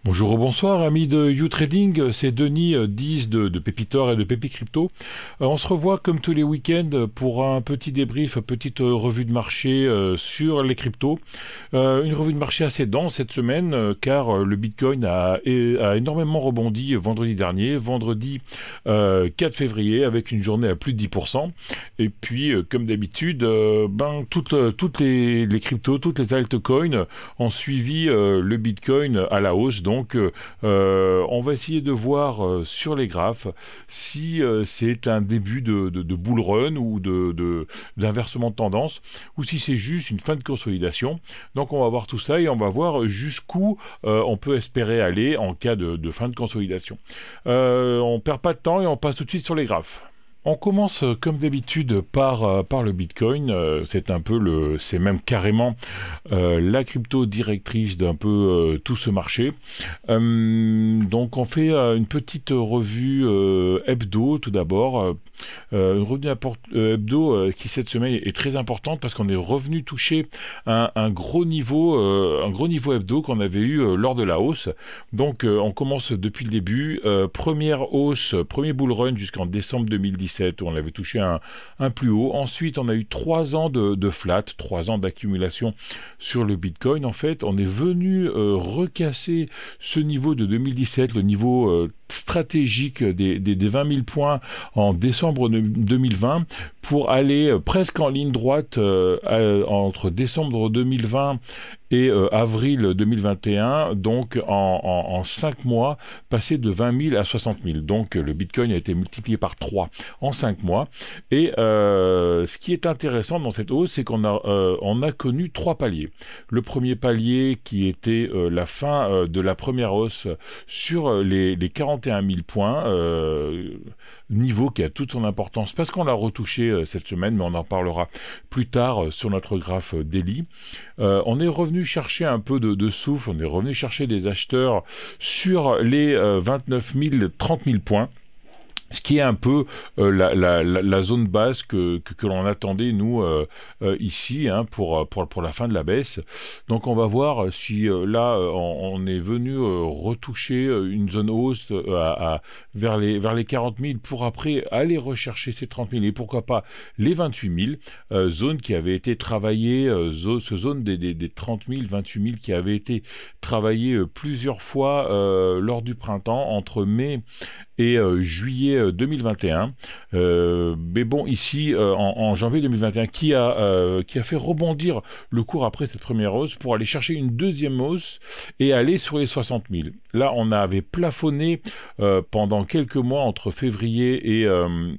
Bonjour ou bonsoir, amis de YouTrading, c'est Denis 10 de Pépitor et de Pépi Crypto. On se revoit comme tous les week-ends pour un petit débrief, petite revue de marché sur les cryptos. Une revue de marché assez dense cette semaine car le Bitcoin a énormément rebondi vendredi dernier, vendredi 4 février avec une journée à plus de 10%. Et puis comme d'habitude, toutes les cryptos, toutes les altcoins ont suivi le Bitcoin à la hausse. Donc, on va essayer de voir sur les graphes si c'est un début de bull run ou d'inversement de tendance, ou si c'est juste une fin de consolidation. Donc, on va voir tout ça et on va voir jusqu'où on peut espérer aller en cas de fin de consolidation. On perd pas de temps et on passe tout de suite sur les graphes. On commence comme d'habitude par le Bitcoin. C'est même carrément la crypto directrice d'un peu tout ce marché. Donc on fait une petite revue hebdo tout d'abord. Une revue hebdo qui cette semaine est très importante parce qu'on est revenu toucher un gros niveau hebdo qu'on avait eu lors de la hausse. Donc on commence depuis le début. Première hausse, premier bull run jusqu'en décembre 2017 où on avait touché un plus haut. Ensuite, on a eu 3 ans de flat, 3 ans d'accumulation sur le Bitcoin. En fait, on est venu recasser ce niveau de 2017, le niveau stratégique des 20 000 points en décembre 2020 pour aller presque en ligne droite entre décembre 2020 et avril 2021, donc en 5 mois, passer de 20 000 à 60 000. Donc le Bitcoin a été multiplié par 3 en 5 mois. Et ce qui est intéressant dans cette hausse, c'est on a connu 3 paliers. Le premier palier qui était la fin de la première hausse sur les 41 000 points, niveau qui a toute son importance parce qu'on l'a retouché cette semaine, mais on en parlera plus tard sur notre graphe daily. On est revenu chercher un peu de souffle, on est revenu chercher des acheteurs sur les 29 000, 30 000 points. Ce qui est un peu la zone basse que l'on attendait, nous, ici, hein, pour la fin de la baisse. Donc on va voir si là, on est venu retoucher une zone hausse vers les 40 000 pour après aller rechercher ces 30 000 et pourquoi pas les 28 000, zone qui avait été travaillée, ce zone des 30 000, 28 000 qui avait été travaillée plusieurs fois lors du printemps, entre mai et juillet 2021. Mais bon, ici, en janvier 2021, qui a fait rebondir le cours après cette première hausse pour aller chercher une deuxième hausse et aller sur les 60 000. Là, on avait plafonné pendant quelques mois entre février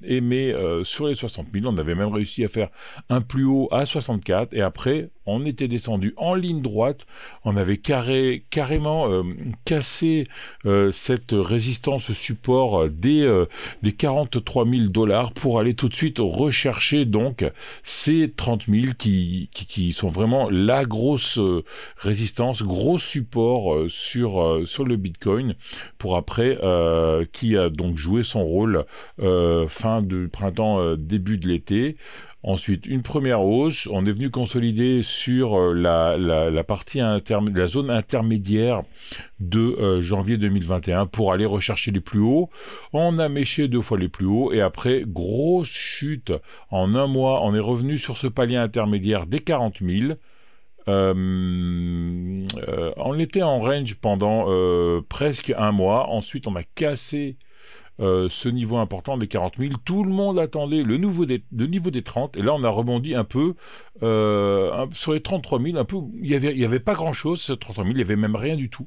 et mai sur les 60 000. On avait même réussi à faire un plus haut à 64 et après, on était descendu en ligne droite. On avait carrément cassé cette résistance support des 43 000 $ pour aller tout de suite rechercher donc ces 30 000 qui sont vraiment la grosse résistance, gros support sur le Bitcoin pour après qui a donc joué son rôle fin du printemps, début de l'été. Ensuite, une première hausse, on est venu consolider sur la partie la zone intermédiaire de janvier 2021 pour aller rechercher les plus hauts. On a méché 2 fois les plus hauts et après, grosse chute. En un mois, on est revenu sur ce palier intermédiaire des 40 000. On était en range pendant presque un mois. Ensuite, on a cassé ce niveau important des 40 000, tout le monde attendait le niveau des 30, et là on a rebondi un peu sur les 33 000, un peu, il y avait pas grand chose, ce 33 000, il y avait même rien du tout,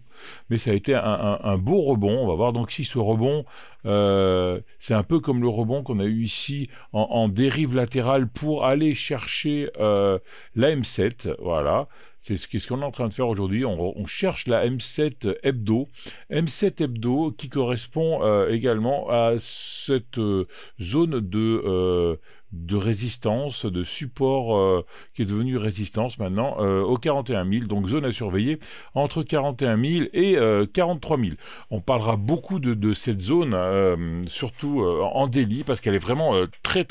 mais ça a été un beau rebond. On va voir donc si ce rebond, c'est un peu comme le rebond qu'on a eu ici en dérive latérale pour aller chercher la M7, voilà. C'est ce qu'on est en train de faire aujourd'hui. On cherche la M7 hebdo. M7 hebdo qui correspond également à cette zone de résistance, de support qui est devenu résistance maintenant aux 41 000, donc zone à surveiller entre 41 000 et 43 000. On parlera beaucoup de cette zone, surtout en Delhi, parce qu'elle est vraiment très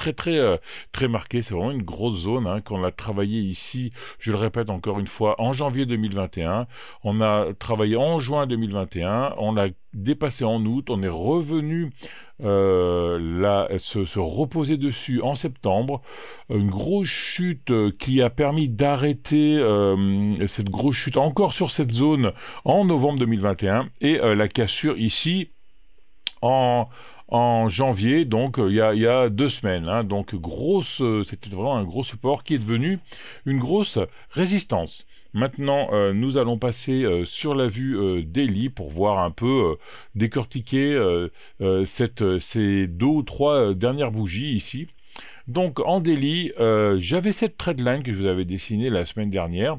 marquée. C'est vraiment une grosse zone qu'on a travaillé ici, je le répète encore une fois, en janvier 2021. On a travaillé en juin 2021, on l'a dépassé en août, on est revenu se reposer dessus en septembre, une grosse chute qui a permis d'arrêter cette grosse chute encore sur cette zone en novembre 2021 et la cassure ici en janvier, donc il y a 2 semaines, donc c'était vraiment un gros support qui est devenu une grosse résistance. Maintenant, nous allons passer sur la vue daily pour voir un peu décortiquer ces 2 ou 3 dernières bougies ici. Donc en daily, j'avais cette trendline que je vous avais dessinée la semaine dernière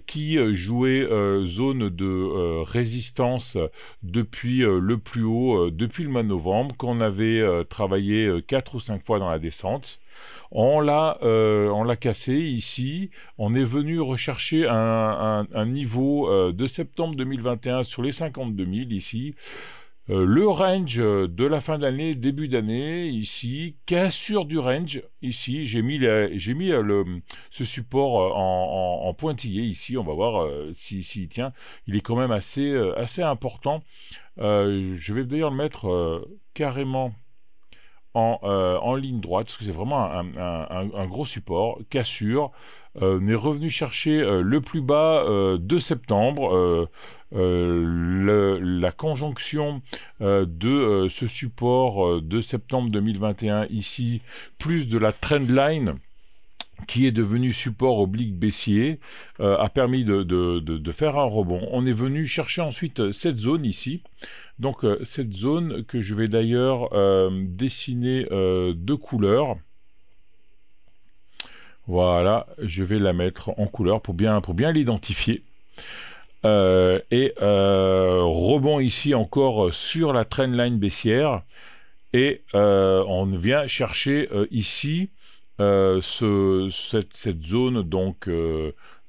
qui jouait zone de résistance depuis le plus haut, depuis le mois de novembre, qu'on avait travaillé 4 ou 5 fois dans la descente. On l'a cassé ici, on est venu rechercher un niveau de septembre 2021 sur les 52 000 ici. Le range de la fin d'année, début d'année, ici, cassure du range, ici, j'ai mis ce support en pointillé, ici, on va voir s'il tient, il est quand même assez important. Je vais d'ailleurs le mettre carrément en ligne droite, parce que c'est vraiment un gros support, cassure. On est revenu chercher le plus bas de septembre, la conjonction de ce support de septembre 2021 ici, plus de la trendline qui est devenu support oblique baissier, a permis de faire un rebond. On est venu chercher ensuite cette zone ici, donc cette zone que je vais d'ailleurs dessiner de couleur. Voilà, je vais la mettre en couleur pour bien l'identifier. Rebond ici encore sur la trendline baissière, et on vient chercher ici cette zone, donc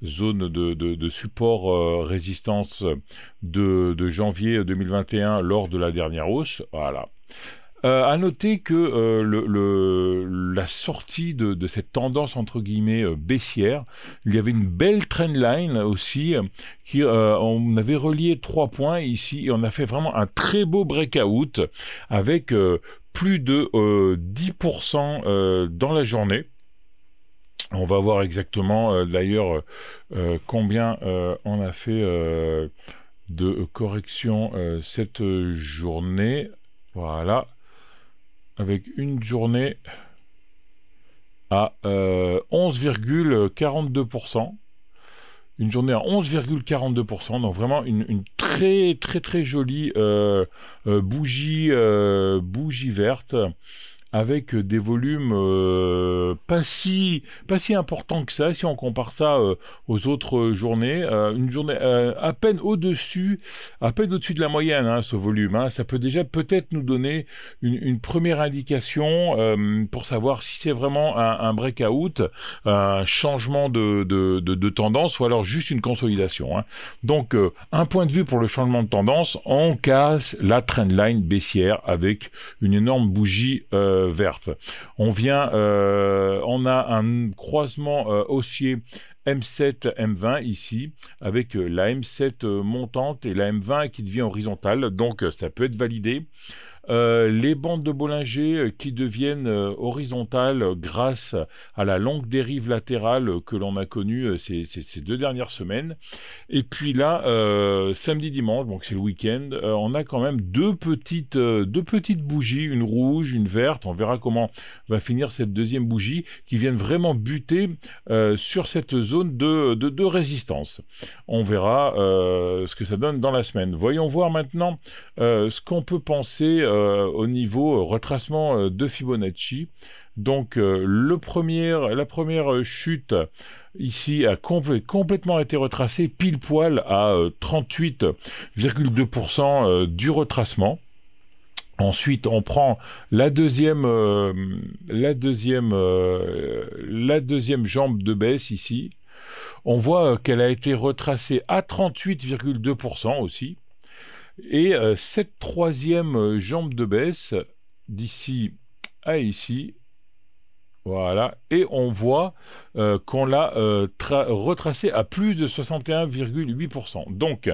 zone de support résistance de janvier 2021 lors de la dernière hausse. Voilà. À noter que la sortie de cette tendance entre guillemets baissière, il y avait une belle trendline aussi qui on avait relié 3 points ici et on a fait vraiment un très beau breakout avec plus de 10% dans la journée. On va voir exactement d'ailleurs combien on a fait de correction cette journée. Voilà. Avec une journée à 11,42%. Une journée à 11,42%, donc vraiment une très jolie bougie verte, avec des volumes pas si importants que ça, si on compare ça aux autres journées. Une journée à peine au-dessus de la moyenne, ce volume. Ça peut déjà peut-être nous donner une première indication pour savoir si c'est vraiment un breakout, un changement de tendance, ou alors juste une consolidation. Donc, un point de vue pour le changement de tendance, on casse la trendline baissière avec une énorme bougie verte. On a un croisement haussier M7, M20 ici, avec la M7 montante et la M20 qui devient horizontale, donc ça peut être validé. Les bandes de Bollinger qui deviennent horizontales grâce à la longue dérive latérale que l'on a connue ces 2 dernières semaines. Et puis là, samedi, dimanche, donc c'est le week-end, on a quand même deux petites bougies, une rouge, une verte. On verra comment va finir cette deuxième bougie, qui viennent vraiment buter sur cette zone de résistance. On verra ce que ça donne dans la semaine. Voyons voir maintenant ce qu'on peut penser au niveau retracement de Fibonacci. Donc la première chute ici a complètement été retracée pile poil à 38,2% du retracement. Ensuite, on prend la deuxième, la deuxième jambe de baisse ici. On voit qu'elle a été retracée à 38,2% aussi. Et cette troisième jambe de baisse, d'ici à ici, voilà, et on voit qu'on l'a retracée à plus de 61,8%. Donc,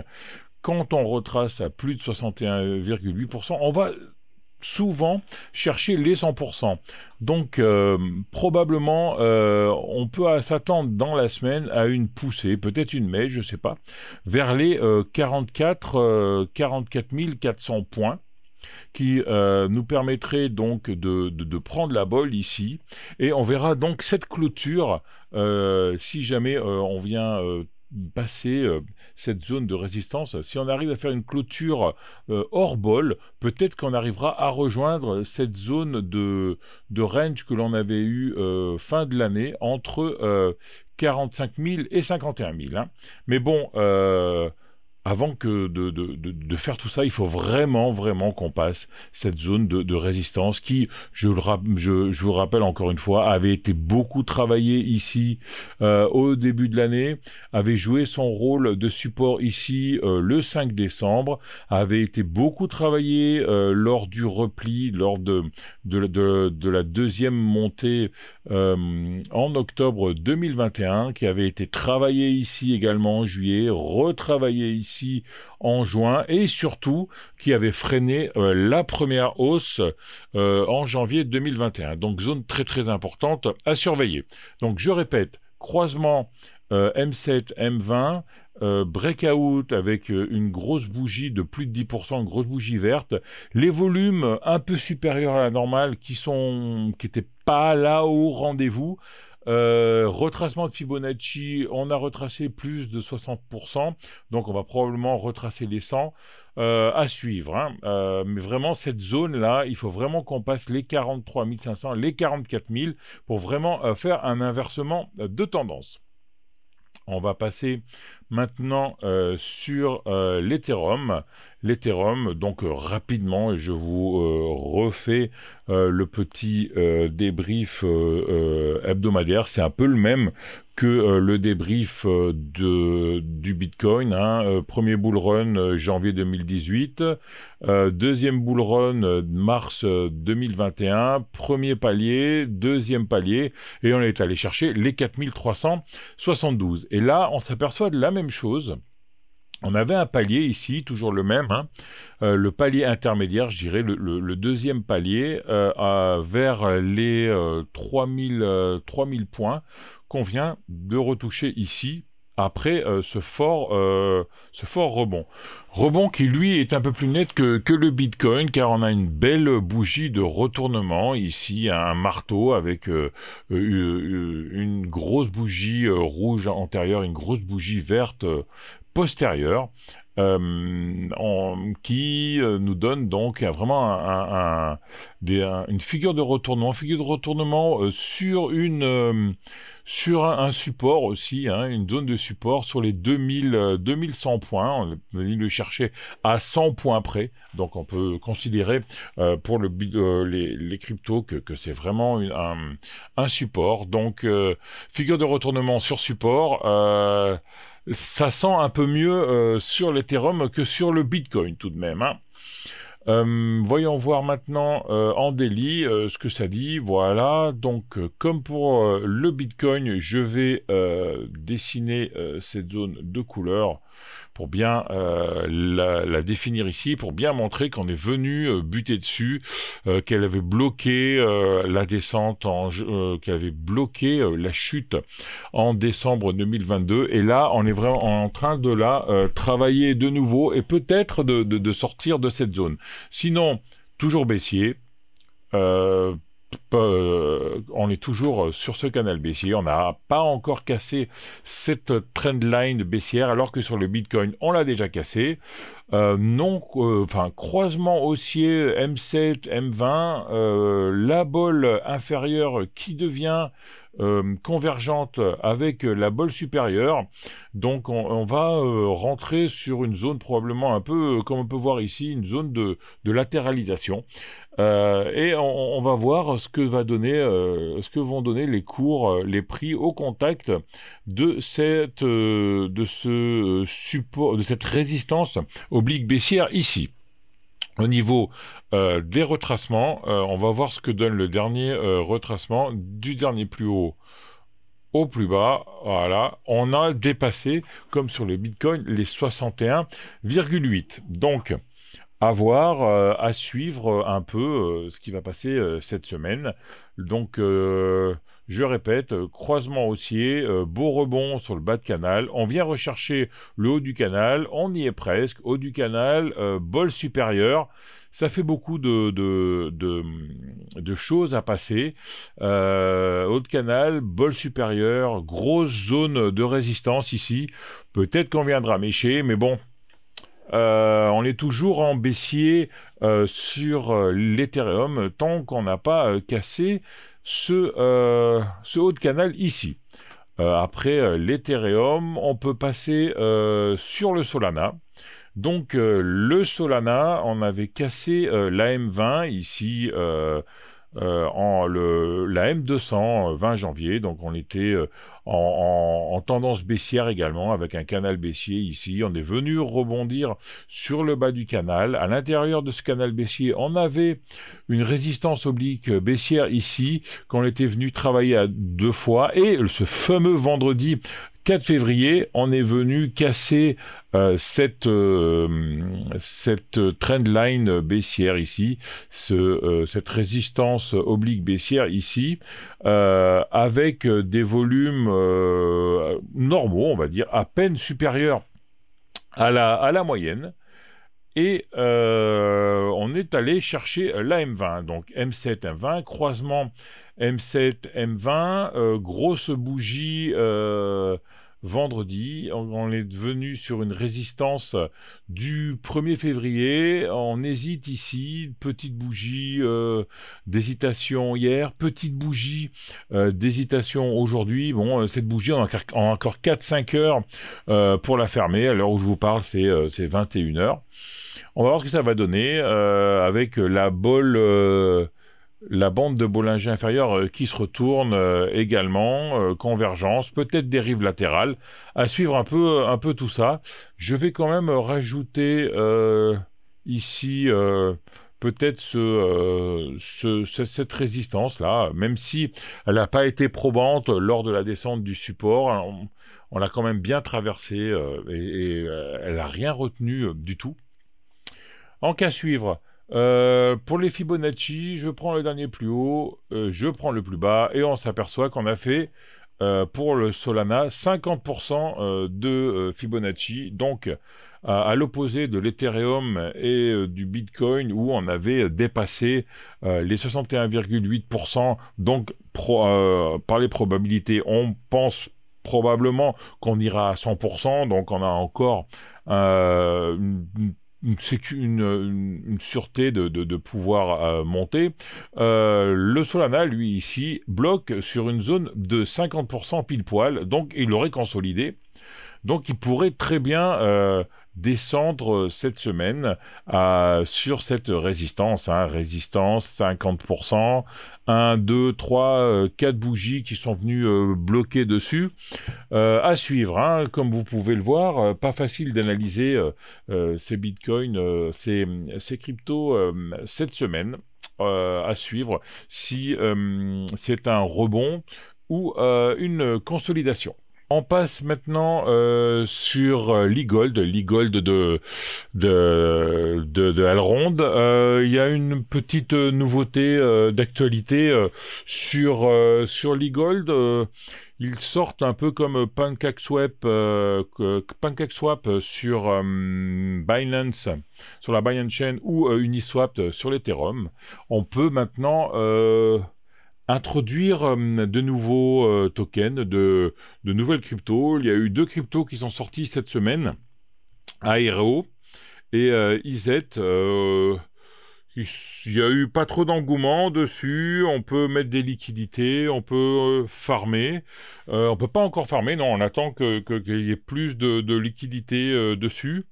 quand on retrace à plus de 61,8%, on va souvent chercher les 100%. Donc probablement on peut s'attendre dans la semaine à une poussée, peut-être une mèche, je ne sais pas, vers les 44 400 points qui nous permettrait donc de prendre la bolle ici et on verra donc cette clôture si jamais on vient passer cette zone de résistance. Si on arrive à faire une clôture hors bol, peut-être qu'on arrivera à rejoindre cette zone de range que l'on avait eu fin de l'année entre 45 000 et 51 000. Hein. Mais bon, avant que de faire tout ça, il faut vraiment qu'on passe cette zone de résistance qui, je vous rappelle encore une fois, avait été beaucoup travaillée ici au début de l'année, avait joué son rôle de support ici le 5 décembre, avait été beaucoup travaillé lors du repli, lors de la deuxième montée en octobre 2021, qui avait été travaillé ici également en juillet, retravaillé ici en juin et surtout qui avait freiné la première hausse en janvier 2021. Donc zone très importante à surveiller. Donc je répète, croisement M7, M20, breakout avec une grosse bougie de plus de 10%, une grosse bougie verte, les volumes un peu supérieurs à la normale qui étaient pas là au rendez-vous. Retracement de Fibonacci, on a retracé plus de 60%, donc on va probablement retracer les 100 à suivre. Hein. Mais vraiment, cette zone-là, il faut vraiment qu'on passe les 43 500, les 44 000 pour vraiment faire un inversement de tendance. On va passer maintenant sur l'Ethereum. L'Ethereum, donc rapidement, je vous refais le petit débrief hebdomadaire. C'est un peu le même que le débrief du Bitcoin. Hein. Premier bull run janvier 2018, deuxième bull run mars 2021, premier palier, deuxième palier, et on est allé chercher les 4372. Et là, on s'aperçoit de la même chose. On avait un palier ici, toujours le même, hein, le palier intermédiaire, je dirais, le deuxième palier, vers les 3000 points qu'on vient de retoucher ici, après ce fort rebond. Rebond qui, lui, est un peu plus net que le Bitcoin, car on a une belle bougie de retournement, ici, un marteau avec une grosse bougie rouge antérieure, une grosse bougie verte postérieure, qui nous donne donc vraiment une figure de retournement, sur un support aussi, hein, une zone de support sur les 2100 points. On a le chercher à 100 points près, donc on peut considérer pour les cryptos que c'est vraiment un support. Donc figure de retournement sur support, ça sent un peu mieux sur l'Ethereum que sur le Bitcoin tout de même. Hein. Voyons voir maintenant en daily ce que ça dit. Voilà, donc comme pour le Bitcoin, je vais dessiner cette zone de couleur pour bien la définir ici, pour bien montrer qu'on est venu buter dessus, qu'elle avait bloqué la descente, qu'elle avait bloqué la chute en décembre 2022. Et là, on est vraiment en train de la travailler de nouveau et peut-être de sortir de cette zone. Sinon, toujours baissier. On est toujours sur ce canal baissier, on n'a pas encore cassé cette trendline baissière, alors que sur le Bitcoin, on l'a déjà cassé. Croisement haussier M7, M20, la bolle inférieure qui devient convergente avec la bolle supérieure. Donc on va rentrer sur une zone probablement un peu, comme on peut voir ici, une zone de latéralisation. Et on va voir ce que va donner, ce que vont donner les cours, les prix au contact de ce support, de cette résistance oblique baissière ici. Au niveau des retracements, on va voir ce que donne le dernier retracement du dernier plus haut au plus bas. Voilà, on a dépassé, comme sur le Bitcoin, les 61,8. Donc, à voir, à suivre un peu ce qui va passer cette semaine. Donc, je répète, croisement haussier, beau rebond sur le bas de canal. On vient rechercher le haut du canal, on y est presque. Haut du canal, bol supérieur. Ça fait beaucoup de choses à passer. Haut de canal, bol supérieur, grosse zone de résistance ici. Peut-être qu'on viendra mécher, mais bon. On est toujours en baissier sur l'Ethereum tant qu'on n'a pas cassé ce haut de canal ici. Après l'Ethereum, on peut passer sur le Solana. Donc le Solana, on avait cassé la M20 ici la M200 20 janvier, donc on était en tendance baissière également avec un canal baissier ici. On est venu rebondir sur le bas du canal. À l'intérieur de ce canal baissier, on avait une résistance oblique baissière ici qu'on était venu travailler à 2 fois, et ce fameux vendredi 4 février, on est venu casser cette trendline baissière ici, cette résistance oblique baissière ici, avec des volumes normaux, on va dire, à peine supérieurs à la moyenne. Et on est allé chercher la M20, donc M7, M20, croisement M7, M20, grosse bougie vendredi. On est venu sur une résistance du 1er février. On hésite ici, petite bougie d'hésitation hier, petite bougie d'hésitation aujourd'hui. Bon, cette bougie, on a encore 4-5 heures pour la fermer. À l'heure où je vous parle, c'est 21 heures. On va voir ce que ça va donner avec la bande de Bollinger inférieure qui se retourne également, convergence, peut-être dérive latérale. À suivre un peu tout ça. Je vais quand même rajouter ici peut-être cette résistance-là, même si elle n'a pas été probante lors de la descente du support. On l'a quand même bien traversée et elle n'a rien retenu du tout. En cas suivre, pour les Fibonacci, je prends le dernier plus haut, je prends le plus bas, et on s'aperçoit qu'on a fait, pour le Solana, 50% de Fibonacci, donc à l'opposé de l'Ethereum et du Bitcoin, où on avait dépassé les 61,8%, donc par les probabilités, on pense probablement qu'on ira à 100%, donc on a encore une sûreté de pouvoir monter. Le Solana, lui, ici, bloque sur une zone de 50% pile poil, donc il aurait consolidé. Donc il pourrait très bien descendre cette semaine sur cette résistance, résistance 50%, 1, 2, 3, 4 bougies qui sont venues bloquer dessus. À suivre, comme vous pouvez le voir, pas facile d'analyser ces bitcoins, ces cryptos cette semaine. À suivre si c'est un rebond ou une consolidation. On passe maintenant sur l'e-gold de Elrond. Il y a une petite nouveauté d'actualité sur l'e-gold. Ils sortent un peu comme PancakeSwap sur Binance, sur la Binance Chain, ou Uniswap sur l'Ethereum. On peut maintenant introduire de nouveaux tokens, de nouvelles cryptos. Il y a eu 2 cryptos qui sont sortis cette semaine, Aero et IZ, il y a eu pas trop d'engouement dessus. On peut mettre des liquidités, on peut farmer. On peut pas encore farmer, non, on attend qu'il y ait plus de liquidités dessus.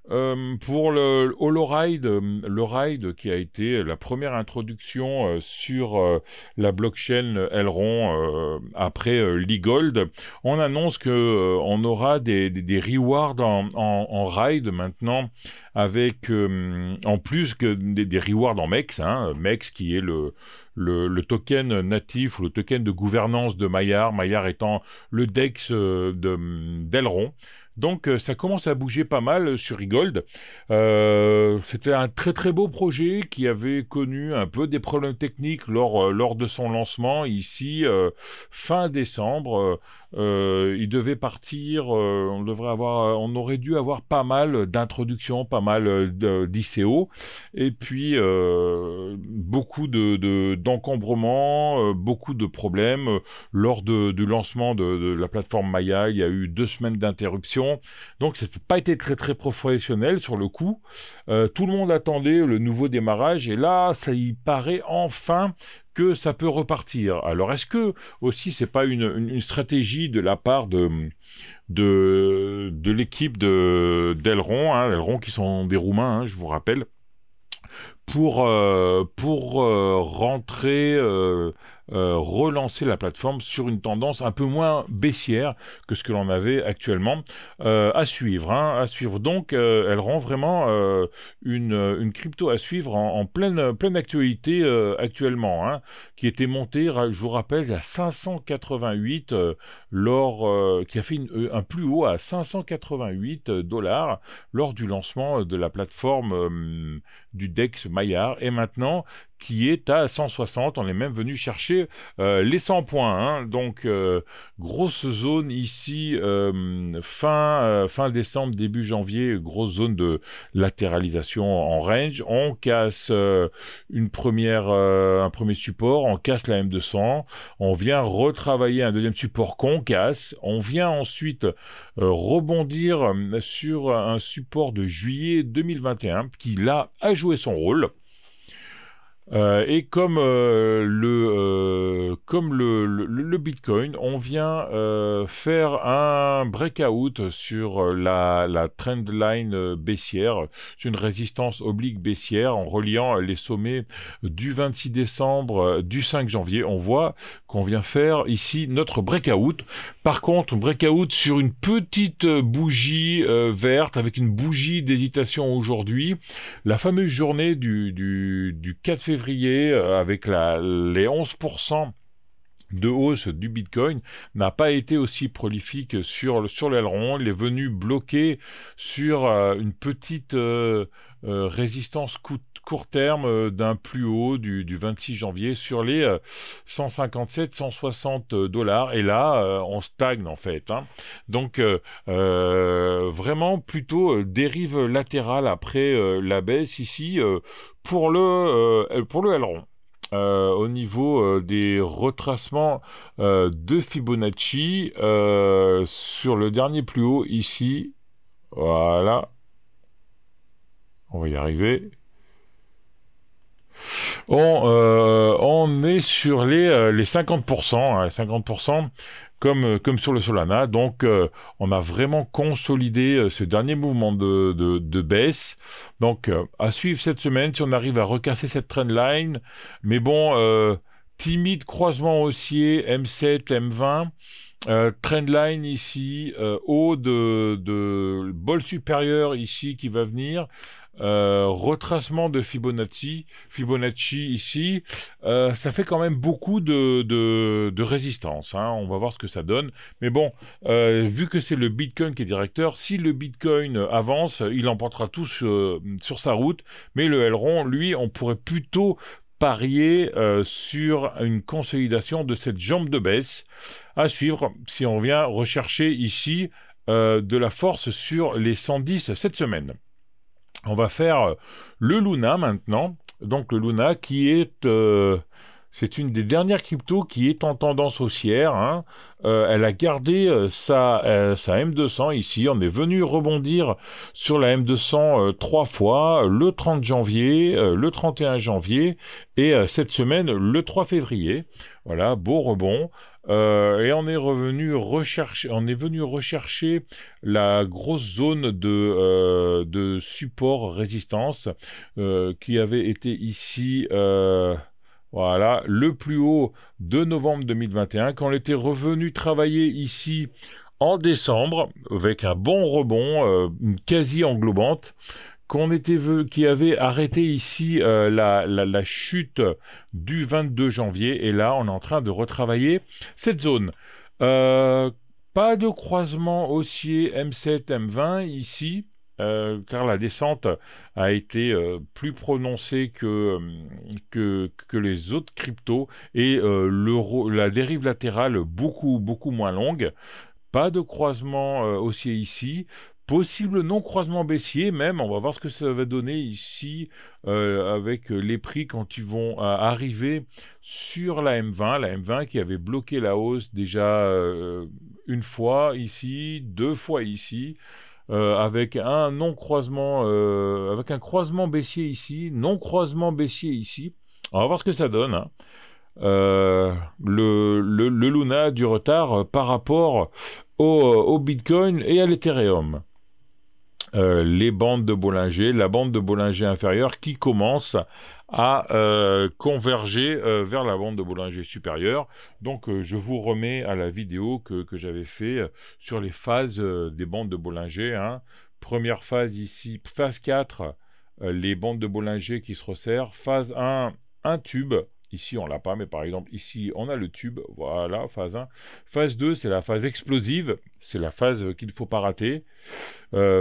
Pour le Holoride, le Ride qui a été la première introduction sur la blockchain Elrond après Leagold, on annonce que on aura des rewards en Ride maintenant avec en plus que des rewards en MEX, hein, MEX qui est le token natif ou le token de gouvernance de Maillard, Maillard étant le DEX d'Elrond. Donc ça commence à bouger pas mal sur Rigold. C'était un très très beau projet qui avait connu un peu des problèmes techniques lors de son lancement ici fin décembre. Il devait partir, on aurait dû avoir pas mal d'introductions, pas mal d'ICO, et puis d'encombrements, beaucoup de problèmes. Lors du lancement de la plateforme Maya, il y a eu 2 semaines d'interruption, donc ça n'a pas été très très professionnel sur le coup. Tout le monde attendait le nouveau démarrage, et là, ça y paraît enfin que ça peut repartir. Alors, est-ce que aussi c'est pas une stratégie de la part de l'équipe d'Elrond, hein, Elrond qui sont des Roumains, hein, je vous rappelle, pour rentrer, relancer la plateforme sur une tendance un peu moins baissière que ce que l'on avait actuellement, à suivre, hein, à suivre. Donc, elle rend vraiment une crypto à suivre en pleine actualité actuellement, hein, qui était montée, je vous rappelle, à 588 qui a fait un plus haut à 588 dollars lors du lancement de la plateforme du DEX Maillard, et maintenant qui est à 160. On est même venu chercher les 100 points, hein. Donc grosse zone ici, fin décembre, début janvier, grosse zone de latéralisation en range. On casse un premier support, on casse la M200, on vient retravailler un deuxième support qu'on casse, on vient ensuite rebondir sur un support de juillet 2021 qui là a joué son rôle. Et comme le Bitcoin, on vient faire un breakout sur la trendline baissière, sur une résistance oblique baissière en reliant les sommets du 26 décembre, du 5 janvier. On voit qu'on vient faire ici notre breakout. Par contre, breakout sur une petite bougie verte avec une bougie d'hésitation aujourd'hui. La fameuse journée du 4 février avec les 11% de hausse du Bitcoin n'a pas été aussi prolifique sur l'aileron. Il est venu bloquer sur une petite résistance court terme d'un plus haut du 26 janvier sur les 157-160 dollars, et là on stagne en fait, hein. Donc vraiment plutôt dérive latérale après la baisse ici pour le aileron. Au niveau des retracements de Fibonacci sur le dernier plus haut ici, voilà, on va y arriver. On est sur les 50%, hein, 50%. Comme sur le Solana. Donc on a vraiment consolidé ce dernier mouvement de baisse. Donc à suivre cette semaine si on arrive à recasser cette trendline. Mais bon, timide croisement haussier M7, M20. Trendline ici, haut de bol supérieur ici qui va venir. Retracement de Fibonacci ici, ça fait quand même beaucoup de résistance, hein. On va voir ce que ça donne, mais bon, vu que c'est le Bitcoin qui est directeur, si le Bitcoin avance, il emportera tout sur sa route, mais le aileron, lui, on pourrait plutôt parier sur une consolidation de cette jambe de baisse à suivre si on vient rechercher ici de la force sur les 110 cette semaine. On va faire le Luna maintenant. Donc le Luna qui est C'est une des dernières cryptos qui est en tendance haussière, hein. Elle a gardé sa M200 ici. On est venu rebondir sur la M200 trois fois, le 30 janvier, le 31 janvier et cette semaine, le 3 février. Voilà, beau rebond. Et on est venu rechercher la grosse zone de support résistance qui avait été ici. Voilà, le plus haut de novembre 2021, quand on était revenu travailler ici en décembre, avec un bon rebond, quasi englobante, qui avait arrêté ici la chute du 22 janvier, et là on est en train de retravailler cette zone. Euh, Pas de croisement haussier M7, M20 ici, car la descente a été plus prononcée que les autres cryptos et la dérive latérale beaucoup moins longue. Pas de croisement haussier ici. Possible non-croisement baissier même, on va voir ce que ça va donner ici avec les prix quand ils vont arriver sur la M20 qui avait bloqué la hausse déjà une fois ici, deux fois ici, avec un non-croisement, avec un croisement baissier ici, non-croisement baissier ici. On va voir ce que ça donne, hein. Le Luna a du retard par rapport au Bitcoin et à l'Ethereum. Les bandes de Bollinger, la bande de Bollinger inférieure qui commence à converger vers la bande de Bollinger supérieure. Donc je vous remets à la vidéo que j'avais fait sur les phases des bandes de Bollinger, hein. Première phase ici, phase 4, les bandes de Bollinger qui se resserrent. Phase 1, un tube. Ici, on l'a pas, mais par exemple, ici, on a le tube. Voilà, phase 1. Phase 2, c'est la phase explosive. C'est la phase qu'il ne faut pas rater.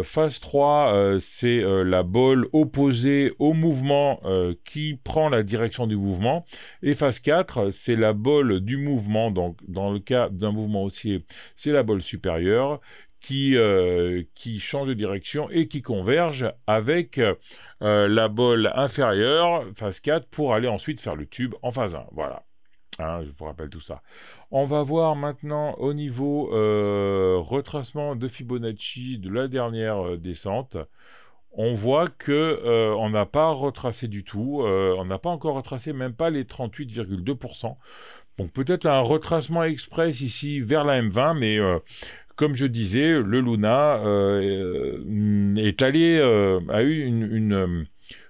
Phase 3, c'est la bolle opposée au mouvement qui prend la direction du mouvement. Et phase 4, c'est la bolle du mouvement. Donc, dans le cas d'un mouvement haussier, c'est la bolle supérieure qui change de direction et qui converge avec la bolle inférieure, phase 4, pour aller ensuite faire le tube en phase 1. Voilà. Hein, je vous rappelle tout ça. On va voir maintenant au niveau retracement de Fibonacci de la dernière descente. On voit que on n'a pas retracé du tout. On n'a pas encore retracé, même pas les 38,2%. Donc peut-être un retracement express ici vers la M20, mais comme je disais, le Luna a eu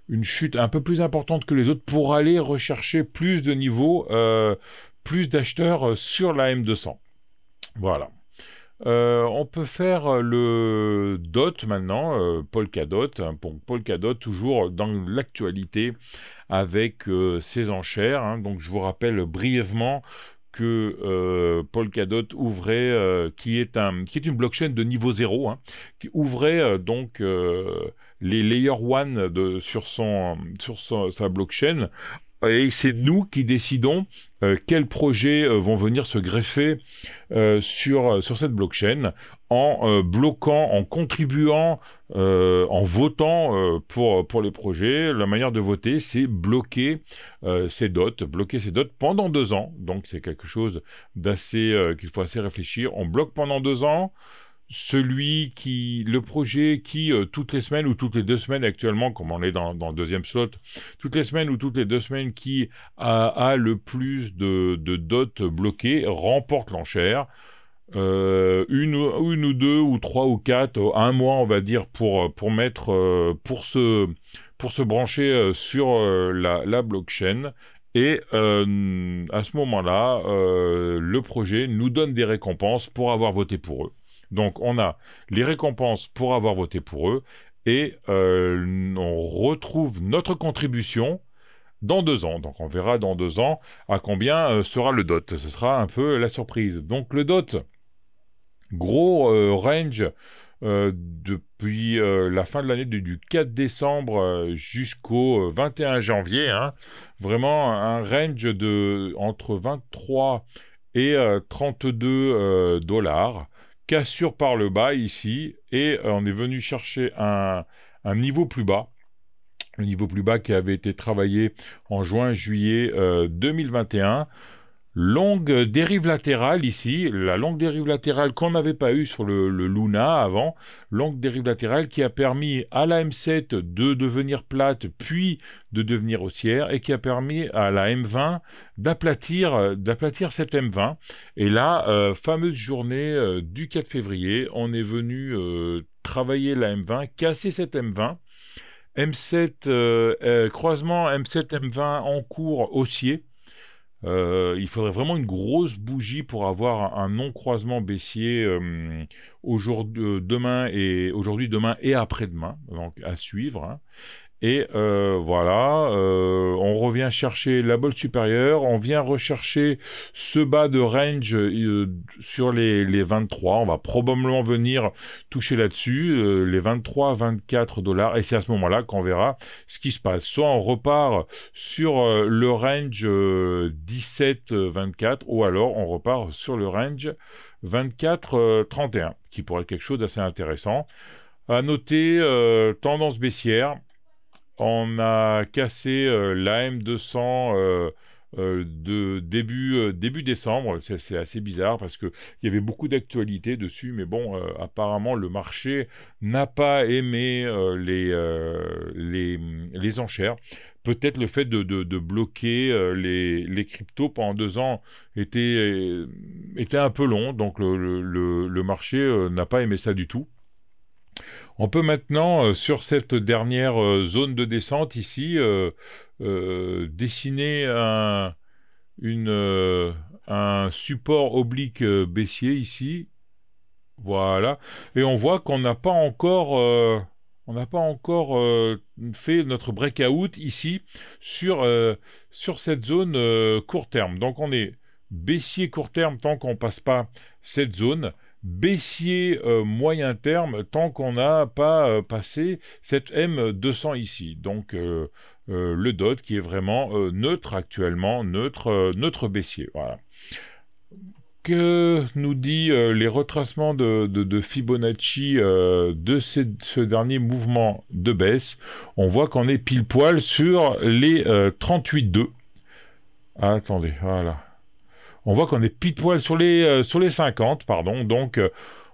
une chute un peu plus importante que les autres pour aller rechercher plus de niveaux, plus d'acheteurs sur la M200. Voilà. On peut faire le DOT maintenant, Polkadot. Bon, Polkadot toujours dans l'actualité avec ses enchères, hein. Donc je vous rappelle brièvement que Polkadot ouvrait, qui est une blockchain de niveau 0, hein, qui ouvrait les layer 1 sa blockchain. Et c'est nous qui décidons quels projets vont venir se greffer sur cette blockchain en bloquant, en contribuant, en votant pour les projets. La manière de voter, c'est bloquer ces dots pendant 2 ans. Donc c'est quelque chose qu'il faut assez réfléchir. On bloque pendant 2 ans. Le projet qui, toutes les semaines ou toutes les 2 semaines actuellement, comme on est dans le deuxième slot, toutes les semaines ou toutes les 2 semaines, qui a le plus de dots bloqués, remporte l'enchère. Une ou deux ou trois ou quatre, un mois on va dire pour mettre pour se brancher sur la blockchain. Et à ce moment-là, le projet nous donne des récompenses pour avoir voté pour eux. Donc on a les récompenses pour avoir voté pour eux et on retrouve notre contribution dans 2 ans. Donc on verra dans 2 ans à combien sera le DOT. Ce sera un peu la surprise. Donc le DOT, gros range depuis la fin de l'année du 4 décembre jusqu'au 21 janvier. Hein. Vraiment un range entre 23 et 32 dollars. Cassure par le bas ici, et on est venu chercher un niveau plus bas le niveau plus bas qui avait été travaillé en juin-juillet 2021. Longue dérive latérale ici, la longue dérive latérale qu'on n'avait pas eue sur le Luna avant, longue dérive latérale qui a permis à la M7 de devenir plate puis de devenir haussière et qui a permis à la M20 d'aplatir cette M20. Et là, fameuse journée du 4 février, on est venu travailler la M20, casser cette M20. M7, croisement M7-M20 en cours haussier. Il faudrait vraiment une grosse bougie pour avoir un non-croisement baissier aujourd'hui, demain et après-demain, donc à suivre, hein. Et voilà, on revient chercher la bolle supérieure, on vient rechercher ce bas de range sur les 23, on va probablement venir toucher là-dessus, les 23 à 24 dollars, et c'est à ce moment-là qu'on verra ce qui se passe. Soit on repart sur le range 17-24, ou alors on repart sur le range 24-31, qui pourrait être quelque chose d'assez intéressant. À noter, tendance baissière. On a cassé la M200 de début décembre. C'est assez bizarre parce que il y avait beaucoup d'actualités dessus, mais bon, apparemment le marché n'a pas aimé les enchères. Peut-être le fait de bloquer les cryptos pendant 2 ans était un peu long, donc le marché n'a pas aimé ça du tout. On peut maintenant, sur cette dernière zone de descente ici, dessiner un support oblique baissier ici. Voilà. Et on voit qu'on n'a pas encore fait notre breakout ici sur cette zone court terme. Donc on est baissier court terme tant qu'on ne passe pas cette zone, baissier moyen terme tant qu'on n'a pas passé cette M200 ici. Donc le DOT qui est vraiment neutre actuellement, neutre baissier. Voilà. Que nous dit les retracements de Fibonacci de ce dernier mouvement de baisse? On voit qu'on est pile poil sur les 38,2. Ah, attendez, voilà. On voit qu'on est pile poil sur les 50, pardon. Donc,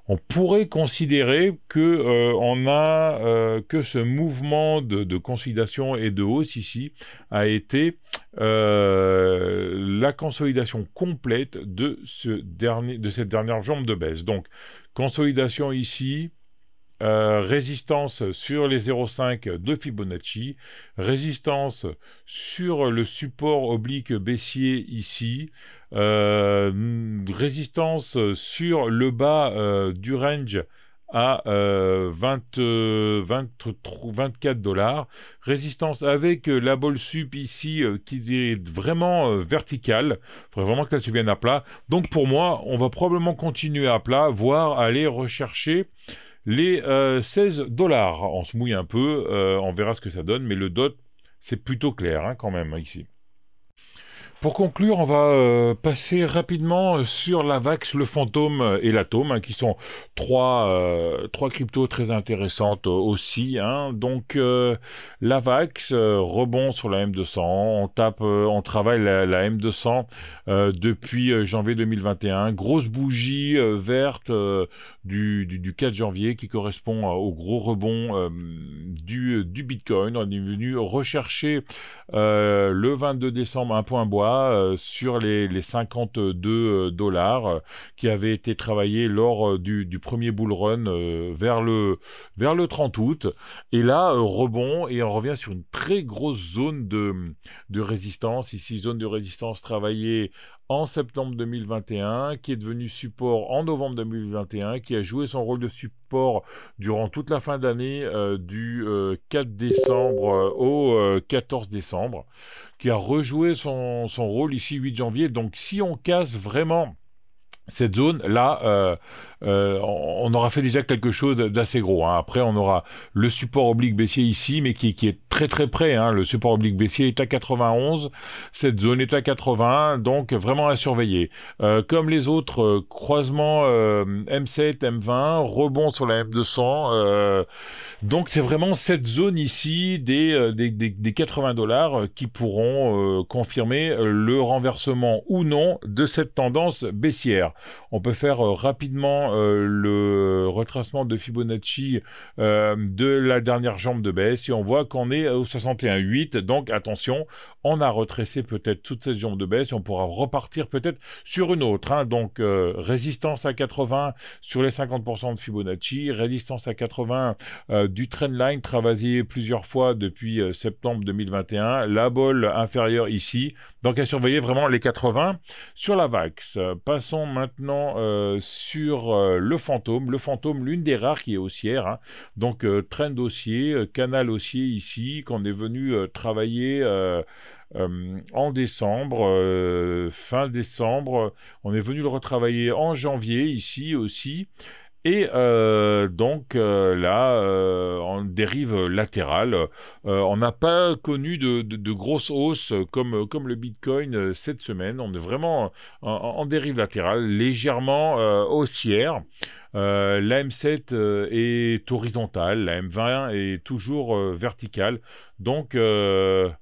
on pourrait considérer que on a que ce mouvement de consolidation et de hausse ici a été la consolidation complète de cette dernière jambe de baisse. Donc, consolidation ici. Résistance sur les 0,5 de Fibonacci, résistance sur le support oblique baissier ici, résistance sur le bas du range à 24 dollars, résistance avec la bolle sup ici qui est vraiment verticale, il faudrait vraiment que ça se vienne à plat. Donc pour moi, on va probablement continuer à plat, voire aller rechercher les 16 dollars. On se mouille un peu, on verra ce que ça donne, mais le DOT, c'est plutôt clair quand même ici. Pour conclure, on va passer rapidement sur l'AVAX, le Fantôme et l'Atome, qui sont trois cryptos très intéressantes aussi. Donc l'AVAX, rebond sur la M200, on travaille la M200 depuis janvier 2021. Grosse bougie verte du 4 janvier qui correspond au gros rebond du Bitcoin. On est venu rechercher le 22 décembre un point bois sur les 52 dollars qui avait été travaillé lors du premier bull run vers le 30 août. Et là, rebond et on revient sur une très grosse zone de résistance. Ici, zone de résistance travaillée en septembre 2021, qui est devenu support en novembre 2021, qui a joué son rôle de support durant toute la fin d'année du 4 décembre au 14 décembre, qui a rejoué son rôle ici 8 janvier. Donc si on casse vraiment cette zone là, on aura fait déjà quelque chose d'assez gros, hein. Après, on aura le support oblique baissier ici, mais qui est très très près, hein. Le support oblique baissier est à 91, cette zone est à 80, donc vraiment à surveiller. Comme les autres croisements M7, M20, rebond sur la M200, donc c'est vraiment cette zone ici des 80 dollars qui pourront confirmer le renversement ou non de cette tendance baissière. On peut faire rapidement le retracement de Fibonacci de la dernière jambe de baisse et on voit qu'on est au 61,8. Donc attention, on a retracé peut-être toute cette jambe de baisse et on pourra repartir peut-être sur une autre, hein. Donc résistance à 80 sur les 50% de Fibonacci, résistance à 80 du trendline travaillé plusieurs fois depuis septembre 2021, la bolle inférieure ici, donc à surveiller vraiment les 80 sur la VAX. Passons maintenant sur le fantôme, l'une des rares qui est haussière, hein. Donc trend haussier, canal haussier ici, qu'on est venu travailler en décembre, fin décembre, on est venu le retravailler en janvier ici aussi. Et donc là, en dérive latérale, on n'a pas connu de grosses hausses comme le Bitcoin cette semaine. On est vraiment en dérive latérale, légèrement haussière. La M7 est horizontale, la M20 est toujours verticale. Donc on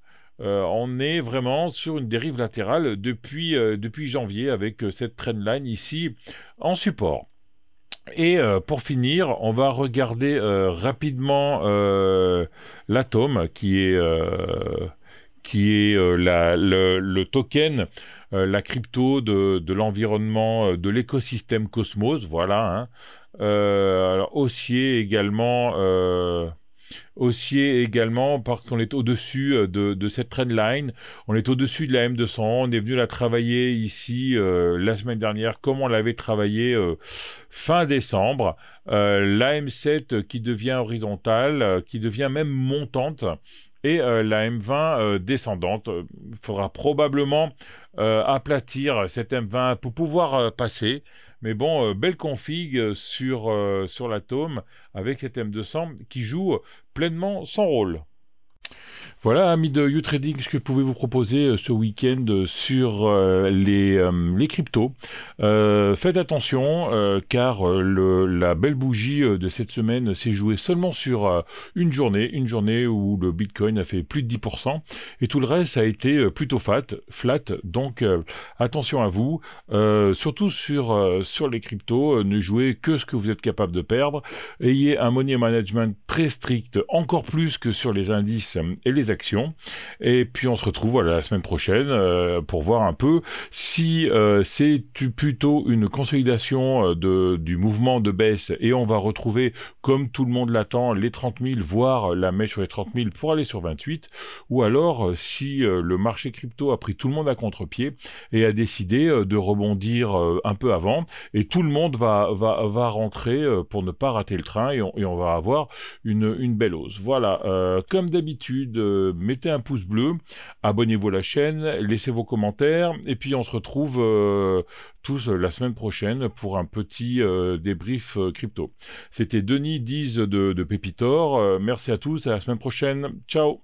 est vraiment sur une dérive latérale depuis janvier avec cette trendline ici en support. Et pour finir, on va regarder rapidement l'Atom, qui est le token, la crypto de l'environnement, de l'écosystème Cosmos, voilà, hein. Alors, haussier également parce qu'on est au-dessus de cette trendline, on est au-dessus de la M200, on est venu la travailler ici la semaine dernière comme on l'avait travaillé fin décembre, la M7 qui devient horizontale, qui devient même montante, et la M20 descendante. Il faudra probablement aplatir cette M20 pour pouvoir passer. Mais bon, belle config sur l'Atom avec cette M200 qui joue pleinement son rôle. Voilà, amis de YouTrading, ce que je pouvais vous proposer ce week-end sur les cryptos. Faites attention, car la belle bougie de cette semaine s'est jouée seulement sur une journée où le Bitcoin a fait plus de 10%, et tout le reste a été plutôt flat. Donc attention à vous, surtout sur les cryptos, ne jouez que ce que vous êtes capable de perdre. Ayez un money management très strict, encore plus que sur les indices et les actions. Et puis on se retrouve voilà, la semaine prochaine pour voir un peu si c'est plutôt une consolidation du mouvement de baisse et on va retrouver, comme tout le monde l'attend, les 30 000, voire la mèche sur les 30 000 pour aller sur 28, ou alors si le marché crypto a pris tout le monde à contre-pied et a décidé de rebondir un peu avant, et tout le monde va rentrer pour ne pas rater le train, et on va avoir une belle hausse. Voilà, comme d'habitude, mettez un pouce bleu, abonnez-vous à la chaîne, laissez vos commentaires, et puis on se retrouve tous la semaine prochaine pour un petit débrief crypto. C'était Denis Diz de Pépitor. Merci à tous, à la semaine prochaine. Ciao!